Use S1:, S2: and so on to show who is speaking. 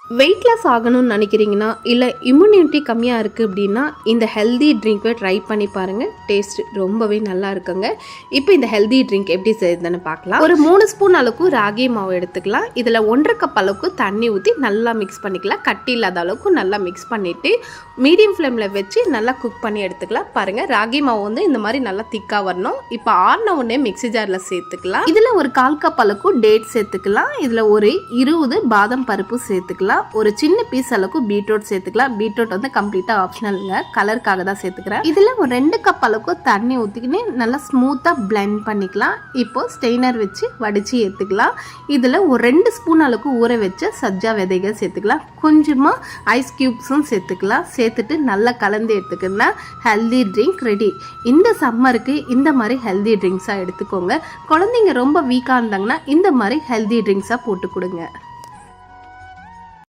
S1: Weight loss ஆகணும்னு நினைக்கிறீங்கன்னா இல்லை இம்யூனிட்டி கம்மியாக இருக்குது அப்படின்னா இந்த ஹெல்தி ட்ரிங்க்கை ட்ரை பண்ணி பாருங்கள். டேஸ்ட் ரொம்பவே நல்லா இருக்குங்க. இப்போ இந்த ஹெல்தி ட்ரிங்க் எப்படி செய்யுதுன்னு பார்க்கலாம். ஒரு 3 ஸ்பூன் அளவுக்கு ராகி மாவு எடுத்துக்கலாம். இதில் 1.5 கப் அளவுக்கு தண்ணி ஊற்றி நல்லா மிக்ஸ் பண்ணிக்கலாம். கட்டி இல்லாத அளவுக்கு நல்லா மிக்ஸ் பண்ணிவிட்டு மீடியம் ஃப்ளேமில் வச்சு நல்லா குக் பண்ணி எடுத்துக்கலாம். பாருங்கள், ராகி மாவு வந்து இந்த மாதிரி நல்லா திக்காக வரணும். இப்போ ஆறின உடனே மிக்ஸி ஜாரில் சேர்த்துக்கலாம். இதில் ஒரு 1/4 கப் அளவுக்கு டேட் சேர்த்துக்கலாம். இதில் ஒரு 20 பாதாம் பருப்பு சேர்த்துக்கலாம். ஒரு சின்ன பீஸ் அளவுக்கு பீட்ரூட் சேர்த்துக்கலாம். பீட்ரூட் வந்து கம்ப்ளீட்டா ஆப்ஷனலுங்க, கலருக்காக தான் சேர்த்துக்கிறேன். இதுல ஒரு 2 கப் அளவுக்கு தண்ணி ஊற்றிக்கின்னு நல்லா ஸ்மூத்தா பிளெண்ட் பண்ணிக்கலாம். இப்போ ஸ்டெய்னர் வச்சு வடிச்சு எடுத்துக்கலாம். இதுல ஒரு 2 ஸ்பூன் அளவுக்கு ஊற வச்ச சஜ்ஜா விதைகள் சேர்த்துக்கலாம். கொஞ்சமா ஐஸ் கியூப்ஸும் சேர்த்துக்கலாம். சேர்த்துட்டு நல்லா கலந்து எடுத்துக்கினா ஹெல்தி ட்ரிங்க் ரெடி. இந்த சம்மருக்கு இந்த மாதிரி ஹெல்தி ட்ரிங்க்ஸா எடுத்துக்கோங்க. குழந்தைங்க ரொம்ப வீக்கா இருந்தாங்கன்னா இந்த மாதிரி ஹெல்தி ட்ரிங்க்ஸா போட்டு கொடுங்க.